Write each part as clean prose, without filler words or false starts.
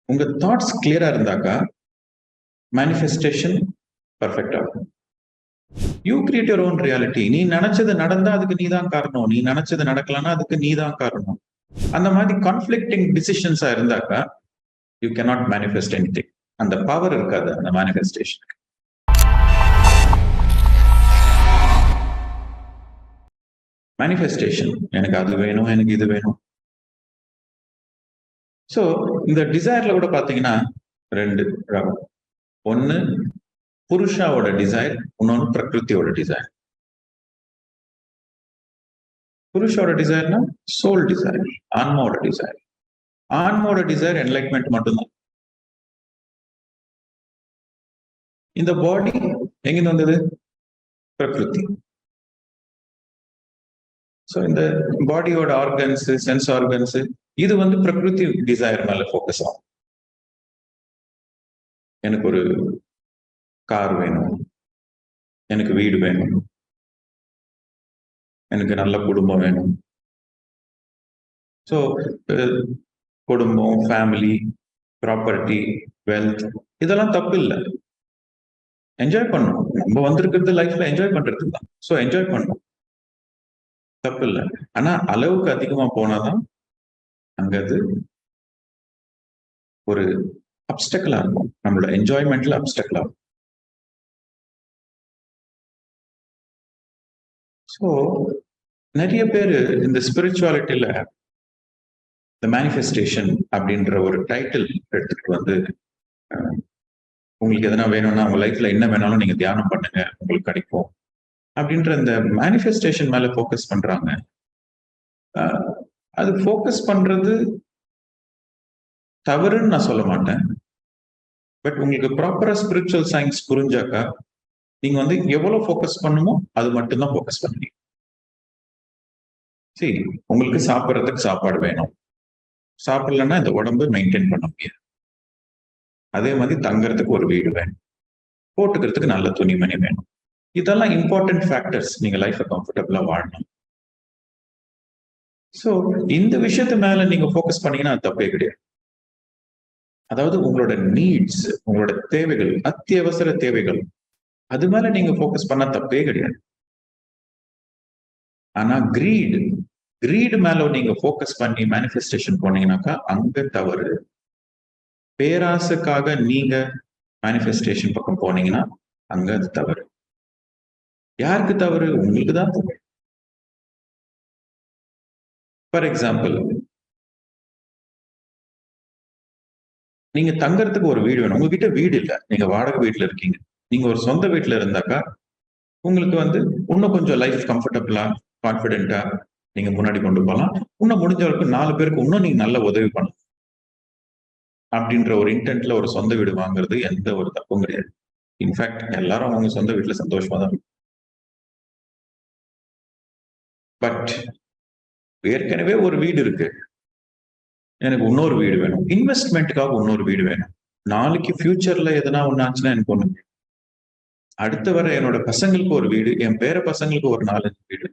உங்க தாட்ஸ் கிளியரா இருந்தாக்கா மேனிஃபெஸ்டேஷன் பர்ஃபெக்டா இருக்கும். You create your own reality. நீ நினைச்சது நடந்தா அதுக்கு நீ தான் காரணம், நீ நினைச்சது நடக்கலன்னா அதுக்கு நீ தான் காரணம். அந்த மாதிரி கான்ஃபிளிக்டிங் டிசிஷன்ஸா இருந்தாக்கா யூ கேனாட் மேனிஃபெஸ்ட் எனிதிங். அந்த பவர் இருக்காது அந்த மேனிஃபெஸ்டேஷனுக்கு. மேனிஃபெஸ்டேஷன் எனக்கு அது வேணும், எனக்கு இது வேணும். ஸோ இந்த டிசைர்ல கூட பாத்தீங்கன்னா ரெண்டு ரகம். ஒன்னு புருஷாவோட டிசைர், இன்னொன்னு பிரகிருத்தியோட டிசைர். புருஷோட டிசைர்னா சோல் டிசைர், ஆன்மாவோட டிசைர். ஆன்மாவோட டிசைர் என்லைட்மெண்ட் மட்டும்தான். இந்த பாடி எங்கிருந்து வந்தது? பிரகிருதி. ஸோ இந்த பாடியோட ஆர்கன்ஸ், சென்ஸ் ஆர்கன்ஸ், இது பிரகிருதி டிசைர் மேல ஃபோக்கஸ் ஆகும். எனக்கு ஒரு கார் வேணும், எனக்கு வீடு வேணும், எனக்கு நல்ல குடும்பம் வேணும். ஸோ குடும்பம், ஃபேமிலி, ப்ராப்பர்ட்டி, வெல்த், இதெல்லாம் தப்பு இல்லை. என்ஜாய் பண்ணணும். நம்ம வந்திருக்கிறது லைஃப்ல என்ஜாய் பண்றதுக்கு தான். ஸோ என்ஜாய் பண்ணணும், தப்பு இல்லை. ஆனா அளவுக்கு அதிகமா போனாதான் அங்க அது ஒரு அப்டக்கலா இருக்கும், நம்மளோட என்ஜாய்மெண்ட்ல அப்டக்கலா இருக்கும். ஸோ நிறைய பேர் இந்த ஸ்பிரிச்சுவாலிட்டியில இந்த மேனிஃபெஸ்டேஷன் அப்படின்ற ஒரு டைட்டில் எடுத்துட்டு உங்களுக்கு எதனா வேணும்னா உங்க லைஃப்ல என்ன வேணாலும் நீங்க தியானம் பண்ணுங்க, உங்களுக்கு கிடைக்கும் அப்படின்ற இந்த மேனிஃபெஸ்டேஷன் மேல ஃபோக்கஸ் பண்றாங்க. அது ஃபோக்கஸ் பண்றது தவறுன்னு நான் சொல்ல மாட்டேன். பட் உங்களுக்கு ப்ராப்பரா ஸ்பிரிச்சுவல் சயின்ஸ் புரிஞ்சாக்கா நீங்க எவ்வளவு ஃபோக்கஸ் பண்ணுமோ அது மட்டும்தான் ஃபோக்கஸ் பண்ணுவீங்க. சரி, உங்களுக்கு சாப்பிட்றதுக்கு சாப்பாடு வேணும், சாப்பிடலன்னா இந்த உடம்பு மெயின்டைன் பண்ண முடியாது. அதே மாதிரி தங்கறதுக்கு ஒரு வீடு வேணும், போட்டுக்கிறதுக்கு நல்ல துணிமணி வேணும். இதெல்லாம் இம்பார்ட்டன்ட் ஃபேக்டர்ஸ் நீங்க லைஃபை கம்ஃபர்டபுளா வாழணும். ஸோ இந்த விஷயத்து மேல நீங்க ஃபோக்கஸ் பண்ணீங்கன்னா அது தப்பே கிடையாது. அதாவது உங்களோட நீட்ஸ், உங்களோட தேவைகள், அத்தியாவசர தேவைகள், அது மேல நீங்க ஃபோக்கஸ் பண்ண தப்பே கிடையாது. ஆனா கிரீடு மேல நீங்க ஃபோக்கஸ் பண்ணி மேனிஃபெஸ்டேஷன் போனீங்கன்னாக்கா அங்க தவறு. பேராசைக்காக நீங்க மேனிஃபெஸ்டேஷன் பக்கம் போனீங்கன்னா அங்க அது தவறு. யாருக்கு தவறு? உங்களுக்கு தான் தவறு. ஃபார் எக்ஸாம்பிள், நீங்க தங்கறதுக்கு ஒரு வீடு வேணும். உங்ககிட்ட வீடு இல்லை, நீங்க வாடகை வீட்டுல இருக்கீங்க. நீங்க ஒரு சொந்த வீட்டுல இருந்தாக்கா உங்களுக்கு இன்னும் கொஞ்சம் லைஃப் கம்ஃபர்டபுளா, கான்பிடென்ட்டா நீங்க முன்னாடி கொண்டு போகலாம். இன்னும் முடிஞ்ச வரைக்கும் 4 பேருக்கு இன்னும் நீங்க நல்ல உதவி பண்ணலாம் அப்படின்ற ஒரு இன்டென்ட்ல ஒரு சொந்த வீடு வாங்குறது எந்த ஒரு தப்பும் கிடையாது. இன்ஃபேக்ட் எல்லாரும் அவங்க சொந்த வீட்டுல சந்தோஷமா தான் இருக்கும். பட் ஏற்கனவே ஒரு வீடு இருக்கு, எனக்கு இன்னொரு வீடு வேணும், இன்வெஸ்ட்மெண்ட்டுக்காக இன்னொரு வீடு வேணும், நாளைக்கு ஃபியூச்சர்ல எதனா ஒண்ணு ஆச்சுன்னா எனக்கு ஒண்ணு, அடுத்த வர என்னோட பசங்களுக்கு ஒரு வீடு, என் பேர பசங்களுக்கு ஒரு 4-5 வீடு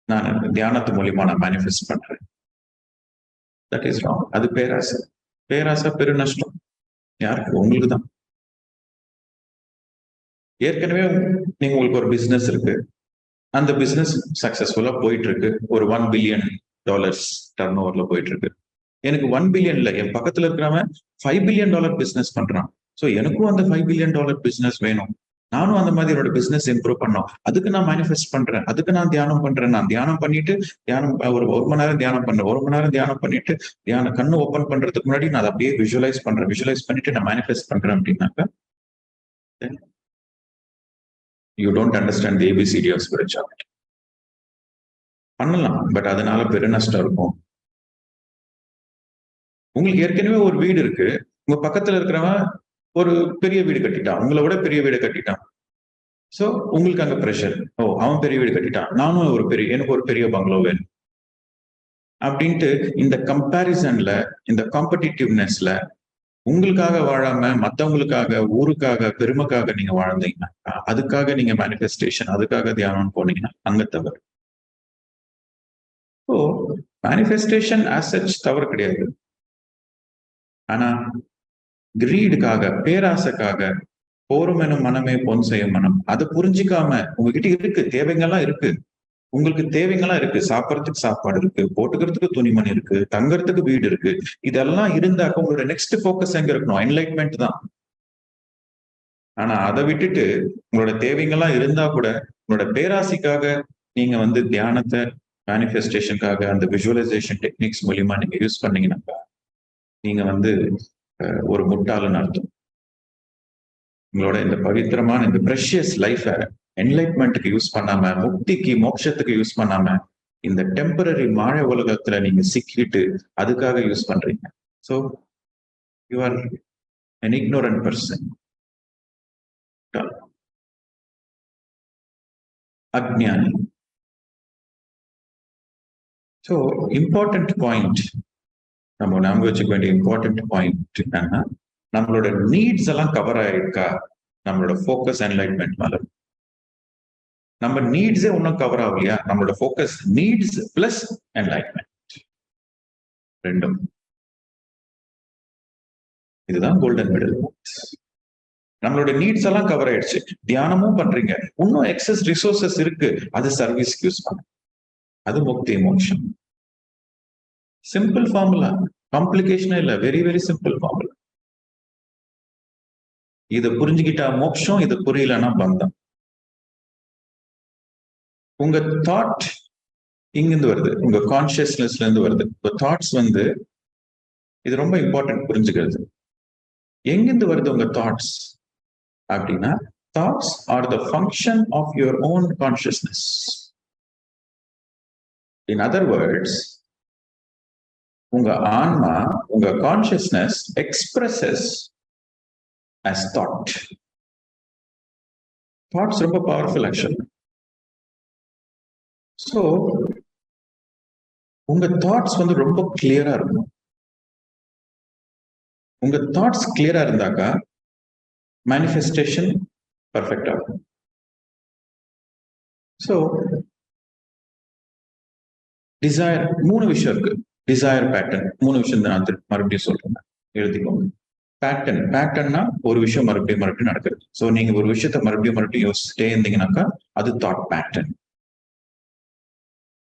நான் தியானத்து மூலியமா நான் மேனிஃபெஸ்ட் பண்றேன். That is wrong. அது பேராசை. பேராசை பெரு நஷ்டம். யாருக்கு? உங்களுக்கு தான். ஏற்கனவே நீங்க உங்களுக்கு ஒரு பிசினஸ் இருக்கு, அந்த பிசினஸ் சக்சஸ்ஃபுல்லா போயிட்டு இருக்கு, ஒரு $1 பில்லியன் டர்ன் ஓவர்ல போயிட்டு இருக்கு. எனக்கு 1 பில்லியன் இல்ல, என் பக்கத்துல இருக்கிறவன் $5 பில்லியன் பிசினஸ் பண்றான். ஸோ எனக்கும் அந்த $5 பில்லியன் பிசினஸ் வேணும். நானும் அந்த மாதிரி என்னோட பிசினஸ் இம்ப்ரூவ் பண்ணோம். அதுக்கு நான் மேனிஃபெஸ்ட் பண்றேன், அதுக்கு நான் தியானம் பண்றேன். நான் தியானம் பண்ணிட்டு ஒரு 1 மணி நேரம் தியானம் பண்றேன், 1 மணி நேரம் தியானம் பண்ணிட்டு கண்ணு ஓப்பன் பண்றதுக்கு முன்னாடி நான் அதை அப்படியே விஷுவலைஸ் பண்றேன், விஷுவலைஸ் பண்ணிட்டு நான் மேனிஃபெஸ்ட் பண்றேன் அப்படின்னாக்கா you don't understand the ABCD of spirituality. பண்ணலாம், பட் அதனால பெரு நஷ்டம் இருக்கும். உங்களுக்கு ஏற்கனவே ஒரு வீடு இருக்கு, உங்க பக்கத்துல இருக்கிறவன் ஒரு பெரிய வீடு கட்டிட்டான், உங்களை விட பெரிய வீடு கட்டிட்டான். சோ உங்களுக்கு அங்க பிரஷர். அவன் பெரிய வீடு கட்டிட்டான், நானும் எனக்கு ஒரு பெரிய பங்களோ வேணும் அப்படின்ட்டு இந்த கம்பேரிசன்ல, இந்த காம்படிட்டிவ்னஸ்ல உங்களுக்காக வாழாம மத்தவங்களுக்காக, ஊருக்காக, பெருமைக்காக நீங்க வாழ்ந்தீங்கன்னா, அதுக்காக நீங்க மேனிஃபெஸ்டேஷன், அதுக்காக தியானம் போனீங்கன்னா அங்க தவறு. ஸோ மேனிஃபெஸ்டேஷன் ஆஸ் சச் தவறு கிடையாது. ஆனா கிரீடுக்காக, பேராசைக்காக, போரும் எனும் மனமே பொன் செய்யும் மனம், அதை புரிஞ்சிக்காம உங்ககிட்ட இருக்கு, தேவைங்கெல்லாம் இருக்கு, உங்களுக்கு தேவைங்கெல்லாம் இருக்கு, சாப்பிடறதுக்கு சாப்பாடு இருக்கு, போட்டுக்கிறதுக்கு துணிமணி இருக்கு, தங்கறதுக்கு வீடு இருக்கு, இதெல்லாம் இருந்தாக்க உங்களோட நெக்ஸ்ட் போக்கஸ் எங்க இருக்கணும்? என்லைட்மெண்ட் தான். ஆனா அதை விட்டுட்டு உங்களோட தேவைங்கெல்லாம் இருந்தா கூட உங்களோட பேராசைக்காக நீங்க தியானத்தை மேனிஃபெஸ்டேஷனுக்காக அந்த விஜுவலைசேஷன் டெக்னிக்ஸ் மூலியமா நீங்க யூஸ் பண்ணீங்கன்னாக்கா நீங்க ஒரு முட்டாளன்னு அர்த்தம். உங்களோட இந்த பவித்திரமான இந்த ப்ரெஷியஸ் லைஃபை என்லைட்மெண்ட்டுக்கு யூஸ் பண்ணாம, முக்திக்கு மோட்சத்துக்கு யூஸ் பண்ணாம, இந்த டெம்பரரி மாய உலகத்துல நீங்க சிக்கிட்டு அதுக்காக யூஸ் பண்றீங்க. So you are an ignorant person. அஜ்ஞானி. ஸோ இம்பார்ட்டன்ட் பாயிண்ட், நம்ம ஞாபகம் வச்சுக்க வேண்டிய இம்பார்ட்டன்ட் பாயிண்ட் என்னன்னா, நம்மளோட நீட்ஸ் எல்லாம் கவர் ஆயிருக்கா நம்மளோட ஃபோக்கஸ் என்லைட்மெண்ட் மேல. நம்ம நீட்ஸே ஒன்றும் கவர் ஆகலையா, நம்மளோட ஃபோக்கஸ் நீட்ஸ் பிளஸ் என்லைட்மெண்ட் ரெண்டும். இதுதான் கோல்டன் மிடில். நம்மளோட நீட்ஸ் எல்லாம் கவர் ஆயிடுச்சு, தியானமும் பண்றீங்க, இன்னும் எக்ஸஸ் ரிசோர்சஸ் இருக்கு, அது சர்வீஸ்க்கு யூஸ் பண்ண, அது முக்தி மோட்சம். சிம்பிள் ஃபார்முலா, காம்ப்ளிகேஷனே இல்ல, வெரி வெரி சிம்பிள் ஃபார்முலா. இதை புரிஞ்சுக்கிட்டா மோட்சம், இது புரியலன்னா பந்தம். உங்க தாட் இங்கிருந்து வருது, உங்க கான்சியஸ்னஸ்ல இருந்து வருது. உங்க தாட்ஸ் இது ரொம்ப இம்பார்ட்டன்ட் புரிஞ்சுக்கிறது. எங்கிருந்து வருது உங்க தாட்ஸ் அப்படின்னா, thoughts are the function of your own consciousness. In other words, உங்க ஆன்மா, உங்க consciousness expresses as thought. Thoughts ரொம்ப பவர்ஃபுல் ஆக்சுவலி. ஸோ உங்க தாட்ஸ் ரொம்ப கிளியரா இருக்கும். உங்க தாட்ஸ் கிளியரா இருந்தாக்கா மேனிஃபெஸ்டேஷன் பர்ஃபெக்டா இருக்கும். ஸோ டிசைர், 3 விஷயம் இருக்கு. டிசைர், பேட்டர்ன், 3 விஷயம் தான் நான் மறுபடியும் சொல்றேன், எழுதிக்கோங்க. பேட்டர்ன்னா ஒரு விஷயம் மறுபடியும் நடக்கிறது. ஸோ நீங்க ஒரு விஷயத்த மறுபடியும் யோசிச்சுட்டே இருந்தீங்கன்னாக்கா அது தாட் பேட்டர்ன்.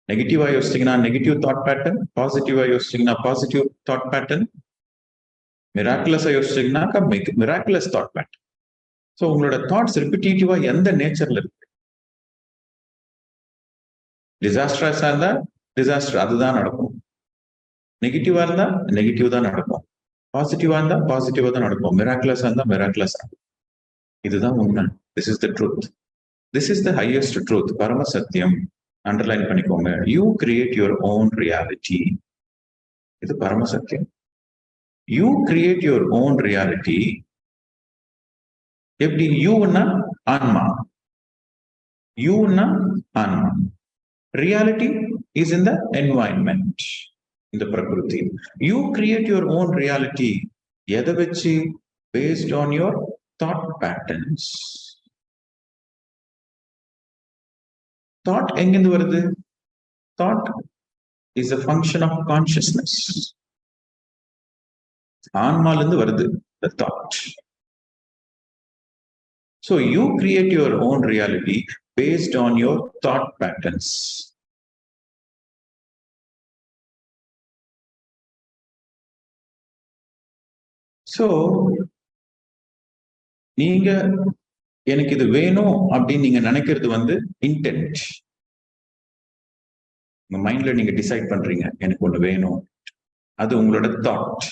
நெகட்டிவா யோசிச்சீங்கன்னா நெகட்டிவ் தாட் பேட்டர்ன், பாசிட்டிவா யோசிச்சீங்கன்னா பாசிட்டிவ் தாட் பேட்டர்ன், மிராக்குலஸா யோசிச்சீங்கன்னாக்கா மிராக்குலஸ் தாட் பேட்டர்ன். ஸோ உங்களோட தாட்ஸ் ரிப்பிட்டேட்டிவா எந்த நேச்சர்ல இருக்கு? டிசாஸ்டரஸா இருந்தா டிசாஸ்டர் அதுதான் நடக்கும், நெகட்டிவா இருந்தா நெகட்டிவ் தான் நடக்கும், பாசிட்டிவா இருந்தா பாசிட்டிவா தான் நடக்கும், மிராக்குலஸா இருந்தா மிராக்குலஸ். இதுதான் உண்மை. This is the truth. This is the highest truth, பரம சத்தியம். அண்டர்லைன் பண்ணிக்கோங்க. You create your own reality. இது பரம சத்தியம். You create your own reality. எப்படி? யூன்னா ஆன்மா, யூன்னா ஆன்மா. Reality is in the environment, இந்த பிரகிருதி. You create your own reality. எதை வச்சு? Based on your thought patterns. Thought எங்கிருந்து வருது? Thought is a function of consciousness. ஆன்மாலிருந்து வருது the thought. So you create your own reality based on your thought patterns. So நீங்க எனக்கு இது வேணும் அப்படின்னு நீங்க நினைக்கிறது இன்டென்ட். உங்க மைண்ட்ல நீங்க டிசைட் பண்றீங்க எனக்கு ஒண்ணு வேணும், அது உங்களோட தாட்,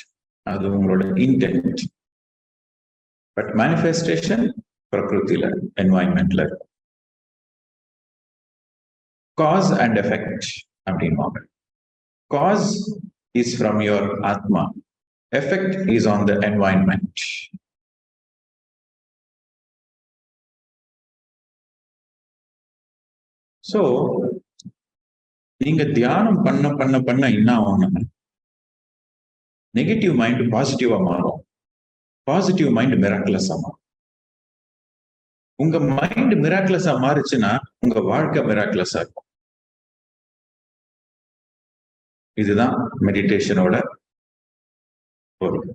அது உங்களோட இன்டென்ட். பட் மேனிஃபெஸ்டேஷன் பிரகிருதியில, என்வாயன்மெண்ட்ல இருக்கும். காஸ் அண்ட் எஃபெக்ட் அப்படின்வாங்க. காஸ் இஸ் ஃப்ரம் யுவர் ஆத்மா, effect is on the environment. So நீங்க தியானம் பண்ண பண்ண பண்ண என்ன ஆகும்? நெகட்டிவ் மைண்ட் பாசிட்டிவா மாறும், பாசிட்டிவ் மைண்ட் மிராக்குலஸா மாறும். உங்க மைண்ட் மிராக்குலஸா மாறுச்சுன்னா உங்க வாழ்க்கை மிராக்குலஸா இருக்கும். இதுதான் மெடிடேஷனோட பொருள்.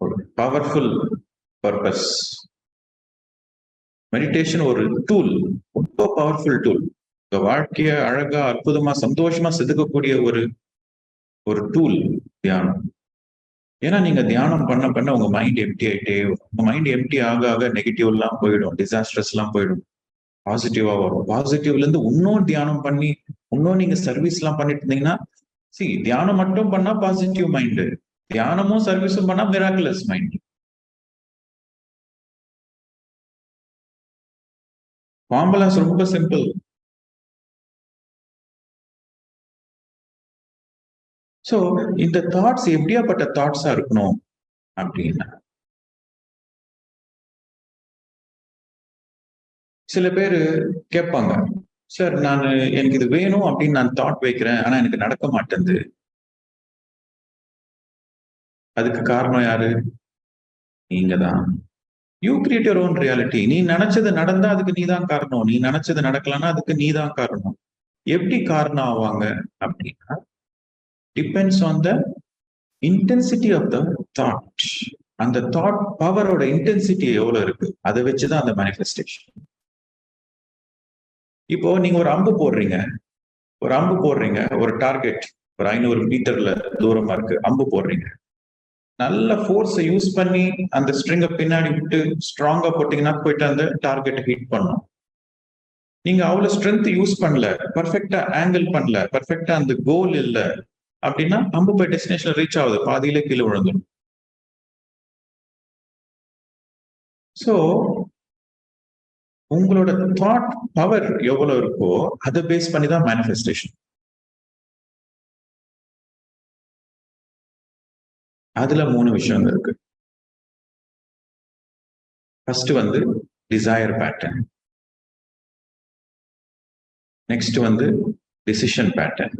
ஒரு பவர்ஃபுல் பர்பஸ். மெடிடேஷன் ஒரு டூல், ரொம்ப பவர்ஃபுல் டூல். வாழ்க்கைய அழகா அற்புதமா சந்தோஷமா செதுக்கக்கூடிய ஒரு டூல் தியானம். ஏன்னா நீங்க தியானம் பண்ண பண்ண உங்க மைண்ட் எம்டி ஆயிட்டே, உங்க மைண்ட் எம்டி ஆக ஆக நெகட்டிவ் எல்லாம் போயிடும், டிசாஸ்டர்ஸ் எல்லாம் போயிடும், பாசிட்டிவா வரும். பாசிட்டிவ்ல இருந்து இன்னும் தியானம் பண்ணி இன்னும் நீங்க சர்வீஸ் எல்லாம் பண்ணிட்டு இருந்தீங்கன்னா, தியானம் மட்டும் பண்ணா பாசிட்டிவ் மைண்ட், தியானமும் சர்வீஸும் பண்ணா மிராக்குலஸ் மைண்ட். ஃபார்முலாஸ் ரொம்ப சிம்பிள். சோ இந்த தாட்ஸ் எப்படியாப்பட்ட தாட்ஸா இருக்கணும் அப்படின்னா, சில பேரு கேட்பாங்க, சார் எனக்கு இது வேணும் அப்படின்னு நான் தாட் வைக்கிறேன், ஆனா எனக்கு நடக்க மாட்டேங்குது. அதுக்கு காரணம் யாரு? நீங்க தான். You create your own reality. நீ நினைச்சது நடந்தா அதுக்கு நீதான் காரணம், நீ நினைச்சது நடக்கலன்னா அதுக்கு நீதான் காரணம். எப்படி காரணம் ஆவாங்க அப்படின்னா, depends on the intensity of the thought. அந்த தாட் பவரோட இன்டென்சிட்டி எவ்வளவு இருக்கு, அதை வச்சுதான் அந்த மேனிஃபெஸ்டேஷன். இப்போ நீங்க ஒரு அம்பு போடுறீங்க, ஒரு டார்கெட் ஒரு 500 மீட்டர்ல தூரமா இருக்கு, அம்பு போடுறீங்க. நல்ல ஃபோர்ஸை யூஸ் பண்ணி அந்த ஸ்ட்ரிங்கை பின்னாடி விட்டு ஸ்ட்ராங்கா போட்டீங்கன்னா போயிட்டு அந்த டார்கெட்டை ஹிட் பண்ணும். நீங்க அவ்வளவு ஸ்ட்ரென்த் யூஸ் பண்ணல, பர்ஃபெக்டா ஆங்கிள் பண்ணல, பர்ஃபெக்டா அந்த கோல் இல்ல அப்படின்னா அம்பு போய் டெஸ்டினேஷன் ரீச் ஆகுது, பாதியில கீழே விழுந்துடும். சோ உங்களோட தாட் பவர் எவ்வளவு இருக்கோ அதை பேஸ் பண்ணி தான் மேனிஃபெஸ்டேஷன். அதுல 3 விஷயம் இருக்கு. First desire pattern, next decision pattern,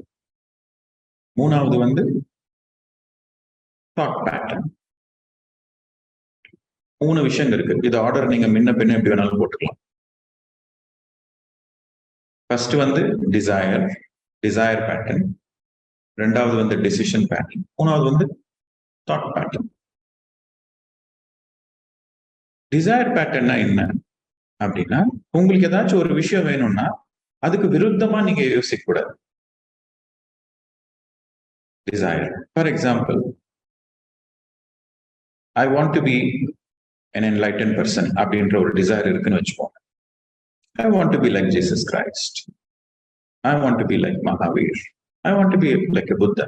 மூணாவது தாட் பேட்டர்ன். 3 விஷயம் இருக்கு. இது ஆர்டர் நீங்க முன்ன பின்ன எப்படி வேணாலும் போட்டுக்கலாம். ஃபர்ஸ்ட் டிசையர் பேட்டர்ன், ரெண்டாவது டிசிஷன் பேட்டர்ன், மூணாவது தாட் பேட்டர்ன். டிசையர் பேட்டர்னா என்ன அப்படின்னா, உங்களுக்கு ஏதாச்சும் ஒரு விஷயம் வேணும்னா அதுக்கு விருத்தமா நீங்க யோசிக்க கூடாது. Desire, for example, I want to be an enlightened person அப்படின்ற ஒரு டிசைர் இருக்குன்னு வச்சுக்கோங்க. I want to be like Jesus Christ. I want to be like Mahavir. I want to be like a Buddha.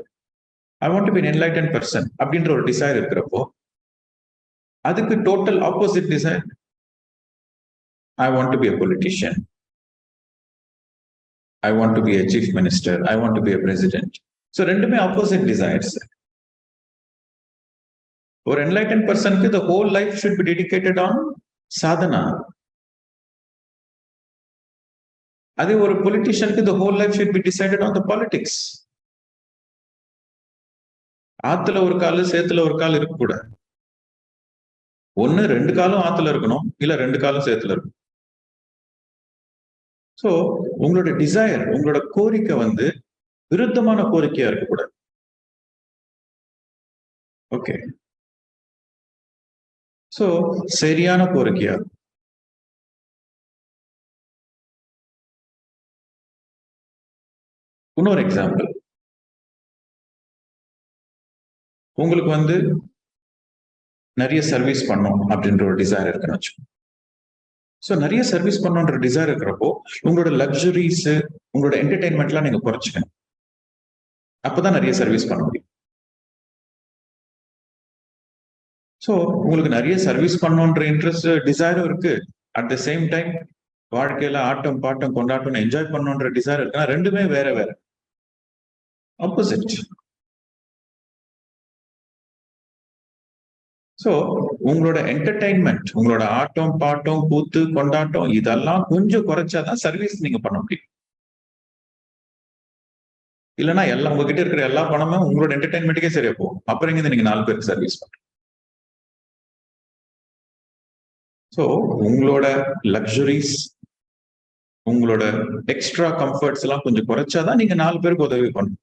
I want to be an enlightened person அப்படின்ற ஒரு desire இருக்கிறப்போ, அதுக்கு total opposite desire, I want to be a politician. I want to be a chief minister. I want to be a president. So ரெண்டுமே opposite desires. ஒரு enlightened personக்கு the whole life should be dedicated on sadhana. அதே ஒரு பொலிட்டிஷியனுக்கு the whole life should be decided on the politics. ஆத்துல ஒரு கால் சேத்துல ஒரு கால் இருக்கக்கூடாது. ஒண்ணு 2 காலும் ஆத்துல இருக்கணும், இல்ல 2 காலும் சேத்துல இருக்கணும். சோ உங்களோட டிசைர், உங்களோட கோரிக்கை விருத்தமான கோரிக்கையா இருக்கக்கூடாது. ஓகே, சோ சரியான கோரிக்கையா. இன்னொரு எக்ஸாம்பிள், உங்களுக்கு நிறைய சர்வீஸ் பண்ணும் அப்படின்ற ஒரு டிசைர் இருக்குன்னு வச்சுக்கோங்க. சோ நிறைய சர்வீஸ் பண்ணணுன்ற டிசைர் இருக்கிறப்போ உங்களோட லக்ஸுரிஸ், உங்களோட என்டர்டைன்மெண்ட்லாம் நீங்க குறைச்சிக்கணும். அப்பதான் நிறைய சர்வீஸ் பண்ண முடியும். சோ உங்களுக்கு நிறைய சர்வீஸ் பண்ணணுன்ற இன்ட்ரெஸ்ட், டிசைரும் இருக்கு. அட் த சேம் டைம் வாழ்க்கையில ஆட்டம் பாட்டம் கொண்டாட்டம் என்ஜாய் பண்ணணுன்ற டிசைர் இருக்குன்னா ரெண்டுமே வேற வேற, ஆப்போசிட். சோ உங்களோட என்டர்டைன்மெண்ட், உங்களோட ஆட்டம் பாட்டம் கூத்து கொண்டாட்டம் இதெல்லாம் கொஞ்சம் குறைச்சாதான் சர்வீஸ் நீங்க பண்ண முடியும். இல்லைன்னா எல்லாம் உங்ககிட்ட இருக்கிற எல்லா பணமும் உங்களோட என்டர்டைன்மெண்ட்டுக்கே சரியா போகும். அப்புறம் இங்க நீங்க 4 பேருக்கு சர்வீஸ் பண்றீங்க. சோ உங்களோட லக்ஸுரிஸ், உங்களோட எக்ஸ்ட்ரா கம்ஃபர்ட்ஸ் எல்லாம் கொஞ்சம் குறைச்சாதான் நீங்க 4 பேருக்கு உதவி பண்ணணும்.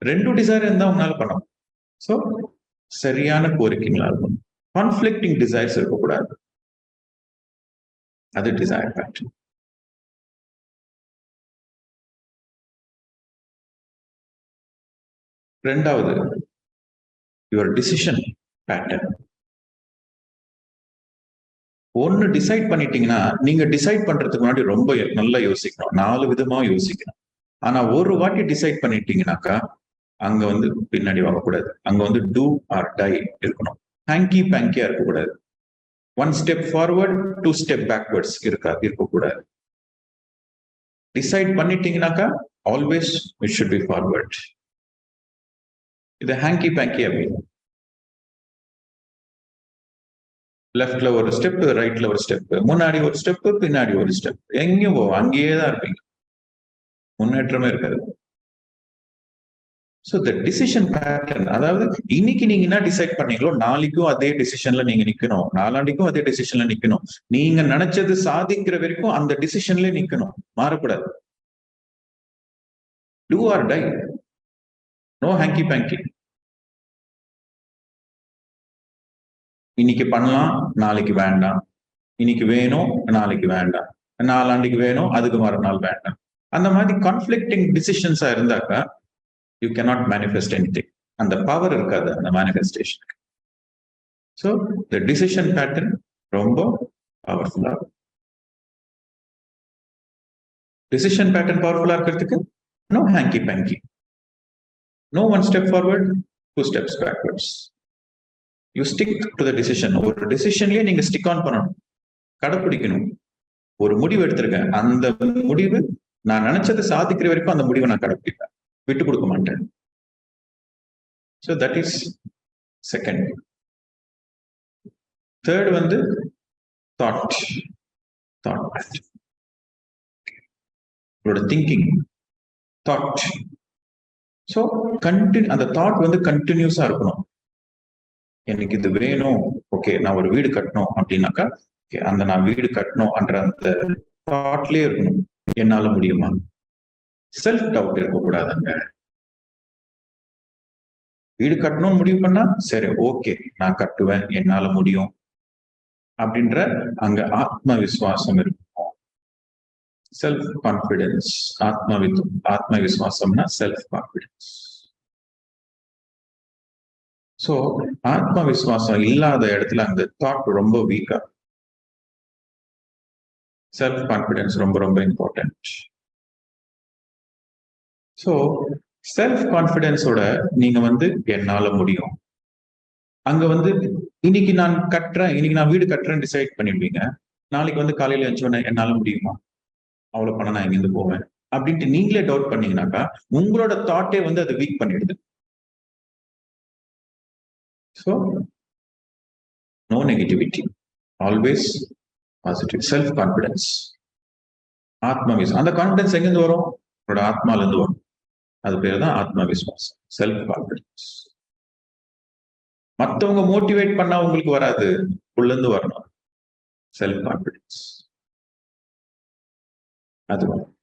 2 டிசைர் இருந்தா உங்களால பண்ணணும். சோ சரியான கோரிக்கைகளா இருக்கும். கான்ஃபிளிக்டிங் டிசைர்ஸ் இருக்கக்கூடாது. அது டிசைர் பேட்டர்ன். ரெண்டாவது, யுவர் டிசிஷன் பேட்டர்ன். ஒன்னு டிசைட் பண்ணிட்டீங்கன்னா, நீங்க டிசைட் பண்றதுக்கு முன்னாடி ரொம்ப நல்லா யோசிக்கணும். 4 விதமா யோசிக்கணும். ஆனா ஒரு வாட்டி டிசைட் பண்ணிட்டீங்கன்னாக்கா, அங்க வந்து பின்னாடி வரக்கூடாது. அங்க வந்து டூ ஆர் டை இருக்கணும். ஹேங்கி பேங்கியா இருக்கக்கூடாது. 1 ஸ்டெப் ஃபார்வர்ட், 2 ஸ்டெப் பேக்வர்ட்ஸ் இருக்கக்கூடாது. டிசைட் பண்ணிட்டீங்கன்னாக்கா, always it should be forward. இது ஹேங்கி பேங்கி அப்படின்னு. லெஃப்ட்ல ஒரு ஸ்டெப், ரைட்ல ஒரு ஸ்டெப், முன்னாடி ஒரு ஸ்டெப், பின்னாடி ஒரு ஸ்டெப். எங்கேயும் போவோம், அங்கேயே தான் இருப்பீங்க. முன்னேற்றமே இருக்காது. ஸோ த டிசிஷன் பேட்டர்ன், அதாவது இன்னைக்கு நீங்க என்ன டிசைட் பண்ணீங்களோ நாளைக்கும் அதே டிசிஷன்ல நீங்க நிக்கணும், நாளாண்டிக்கும் அதே டிசிஷன்ல நிக்கணும். நீங்க நினைச்சது சாதிக்கிற வரைக்கும் அந்த டிசிஷன்ல நிக்கணும், மாறக்கூடாது. Two or die, no hanky பேங்கி. இன்னைக்கு பண்ணலாம், நாளைக்கு வேண்டாம். இன்னைக்கு வேணும், நாளைக்கு வேண்டாம். நாளாண்டிக்கு வேணும், அதுக்கு மறுநாள் வேண்டாம். அந்த மாதிரி கான்ஃபிளிக்டிங் டிசிஷன்ஸா இருந்தாக்கா யூ கேனாட் மேனிஃபெஸ்ட் எனிதிங். அந்த பவர் இருக்காது அந்த மேனிஃபெஸ்டேஷனுக்கு. ஸோ த டிசிஷன் பேட்டர்ன் ரொம்ப பவர்ஃபுல்லா இருக்கும். டிசிஷன் பேட்டர்ன் பவர்ஃபுல்லா இருக்கிறதுக்கு no hanky panky, no 1 step forward, 2 steps backwards. You stick to the decision. ஒரு டிசிஷன்லயே நீங்க ஸ்டிக் ஆன் பண்ணணும், கடைப்பிடிக்கணும். ஒரு முடிவு எடுத்திருக்கேன், அந்த முடிவு நான் நினைச்சதை சாதிக்கிற வரைக்கும் அந்த முடிவை நான் கடைப்பிடிப்பேன், விட்டு கொடுக்க மாட்டேன். So that is second. Third வந்து தாட். உங்களோட திங்கிங், தாட். ஸோ அந்த தாட் வந்து கண்டினியூஸா இருக்கணும். எனக்கு இது வேணும், ஓகே நான் ஒரு வீடு கட்டணும் அப்படின்னாக்கா, அந்த நான் வீடு கட்டணும் என்ற அந்த தாட்லயே இருக்கணும். என்னால முடியுமா? செல்ஃப் டவுட் இருக்கக்கூடாதுங்க. வீடு கட்டணும்னு முடிவு பண்ணா சரி, ஓகே நான் கட்டுவேன், என்னால முடியும் அப்படின்ற அங்க ஆத்ம விசுவாசம் இருக்கும். Self confidence. ஆத்ம விசுவாசம்னா செல்ஃப் கான்பிடன்ஸ். சோ ஆத்ம விசுவாசம் இல்லாத இடத்துல அந்த தாட் ரொம்ப வீக்கா. செல்ஃப் கான்பிடன்ஸ் ரொம்ப ரொம்ப இம்பார்ட்டன்ட். சோ செல்ஃப் கான்பிடன்ஸோட நீங்க வந்து என்னால முடியும், அங்க வந்து இன்னைக்கு நான் வீடு கட்டுறேன் டிசைட் பண்ணிடுவீங்க. நாளைக்கு வந்து காலையில எழுந்தோடனே என்னால முடியுமா, அவ்வளவு பணம் நான் எங்கிருந்து போவேன் அப்படின்ட்டு நீங்களே டவுட் பண்ணீங்கன்னாக்கா உங்களோட தாட்டே வந்து அதை வீக் பண்ணிடுது. So no negativity, always positive. Self confidence, ஆத்ம விசுவாசம். அந்த கான்பிடன்ஸ் எங்கிருந்து வரும்? உங்களோட ஆத்மால இருந்து வரும். அது பேர் தான் ஆத்ம விசுவாசம், செல்ஃப் கான்பிடன்ஸ். மற்றவங்க மோட்டிவேட் பண்ணா உங்களுக்கு வராது, உள்ள இருந்து வரணும். செல்ஃப் கான்பிடன்ஸ் அது வரும்.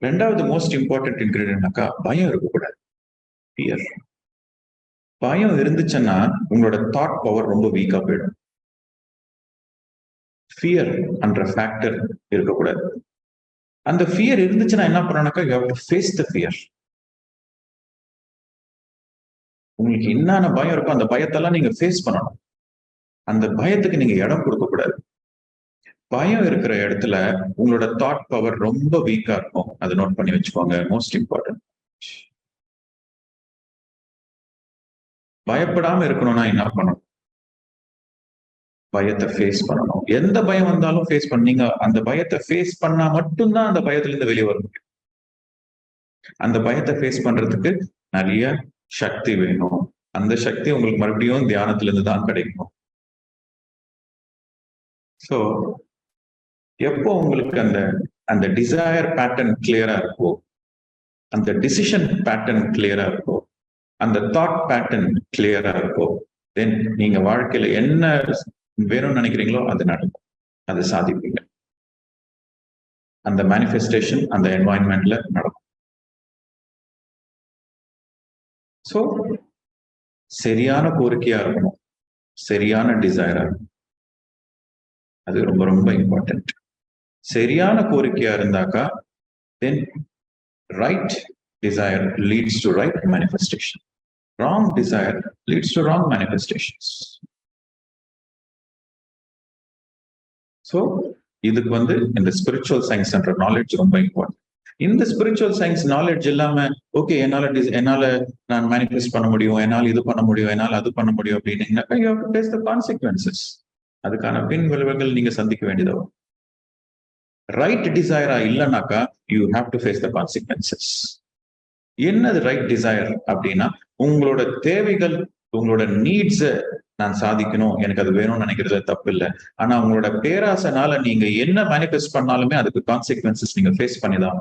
ரெண்டாவது மோஸ்ட் இம்பார்ட்டன்ட் இன்கிரீடியன்ட்னாக்கா பயம் இருக்கக்கூடாது. ஃபியர். பயம் இருந்துச்சுன்னா உங்களோட தாட் பவர் ரொம்ப வீக்கா போயிடும். ஃபியர் என்ற ஃபேக்டர் இருக்கக்கூடாது. அந்த ஃபியர் இருந்துச்சுன்னா என்ன பண்ணணும்னாக்கா you have to face the fear. உங்களுக்கு என்னென்ன பயம் இருக்கோ அந்த பயத்தெல்லாம் நீங்க ஃபேஸ் பண்ணணும். அந்த பயத்துக்கு நீங்க இடம் கொடுக்க கூடாது. பயம் இருக்கிற இடத்துல உங்களோட தாட் பவர் ரொம்ப வீக்கா இருக்கும். அதை நோட் பண்ணி வச்சுக்கோங்க. Most important. பயப்படாம இருக்கணும்னா என்ன பண்ணணும்? பயத்தை ஃபேஸ் பண்ணணும். எந்த பயம் வந்தாலும் ஃபேஸ் பண்ணீங்க. அந்த பயத்தை ஃபேஸ் பண்ணா மட்டும்தான் அந்த பயத்துல இருந்து வெளியே வர முடியும். அந்த பயத்தை ஃபேஸ் பண்றதுக்கு நிறைய சக்தி வேணும். அந்த சக்தி உங்களுக்கு மறுபடியும் தியானத்துல இருந்து தான் கிடைக்கும். சோ எப்போ உங்களுக்கு அந்த டிசைர் பேட்டர்ன் கிளியரா இருக்கோ, அந்த டிசிஷன் பேட்டர்ன் கிளியரா இருக்கோ, அந்த தாட் பேட்டர்ன் கிளியரா இருக்கோ, தென் நீங்க வாழ்க்கையில என்ன வேணும்னு நினைக்கிறீங்களோ அது நடக்கும், அது சாதிப்பீங்க. அந்த மேனிஃபெஸ்டேஷன் அந்த என்வாயன்மெண்ட்ல நடக்கும். ஸோ சரியான கோரிக்கையா இருக்கணும், சரியான டிசைரா இருக்கணும். அது ரொம்ப ரொம்ப இம்பார்ட்டன்ட். சரியான கோரிக்கையா இருந்தாக்கா தென் right desire leads to right manifestation. Wrong desire leads to wrong manifestations. So இதுக்கு இந்த ஸ்பிரிச்சுவல் சயின்ஸ் என்ற நாலேஜ் ரொம்ப இம்பார்ட்டன்ட். இந்த ஸ்பிரிச்சுவல் சயின்ஸ் நாலேஜ் இல்லாம ஓகே என்னால நான் மேனிஃபெஸ்ட் பண்ண முடியும், என்னால் இது பண்ண முடியும், என்னால் அது பண்ண முடியும் அப்படின்னீங்கன்னாக்கா you have to face the consequences. அதுக்கான பின் விளைவுகள் நீங்க சந்திக்க வேண்டியதாகும். ரைட் டிசைரா இல்லைனாக்கா you have to face the consequences. என்னது ரைட் டிசைர் அப்படின்னா உங்களோட தேவைகள், உங்களோட நீட்ஸை நான் சாதிக்கணும், எனக்கு அது வேணும்னு நினைக்கிறதுல தப்பு இல்லை. ஆனா உங்களோட பேராசனால நீங்க என்ன மேனிஃபெஸ்ட் பண்ணாலுமே அதுக்கு கான்சிக்வென்சஸ் நீங்க ஃபேஸ் பண்ணிதான்.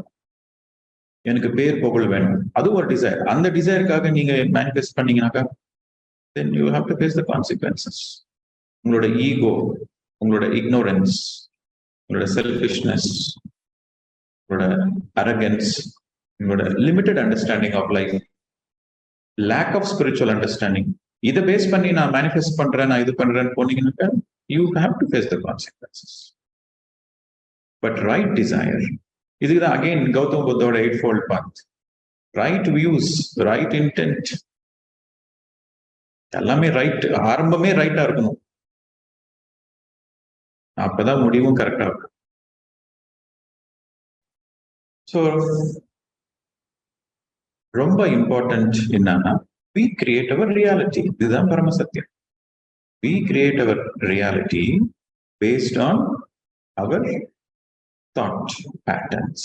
எனக்கு பேர் புகழ் வேணும், அது ஒரு டிசைர். அந்த டிசைருக்காக நீங்க மேனிஃபெஸ்ட் பண்ணீங்கன்னாக்கா then you have to face the consequences. உங்களோட ஈகோ, உங்களோட இக்னோரன்ஸ், உங்களோட செல்ஃபிஷ்னஸ், உங்களோட அரகன்ஸ், உங்களோட limited understanding of life, lack of spiritual understanding, இதை பேஸ் பண்ணி நான் மேனிஃபெஸ்ட் பண்றேன், நான் இது பண்றேன்னு போனீங்கன்னாக்கா you have to face the consequences. But right desire, இதுதான் அகைன் கௌதம் புத்தோட 8-fold path. Right views, right intent, எல்லாமே ரைட், ஆரம்பமே ரைட்டா இருக்கணும், அப்பதான் முடிவும் கரெக்டா இருக்கும். ஸோ ரொம்ப இம்பார்ட்டன்ட் என்னன்னா we create our reality. இதுதான் பரமசத்தியம். We create our reality based on our thought patterns.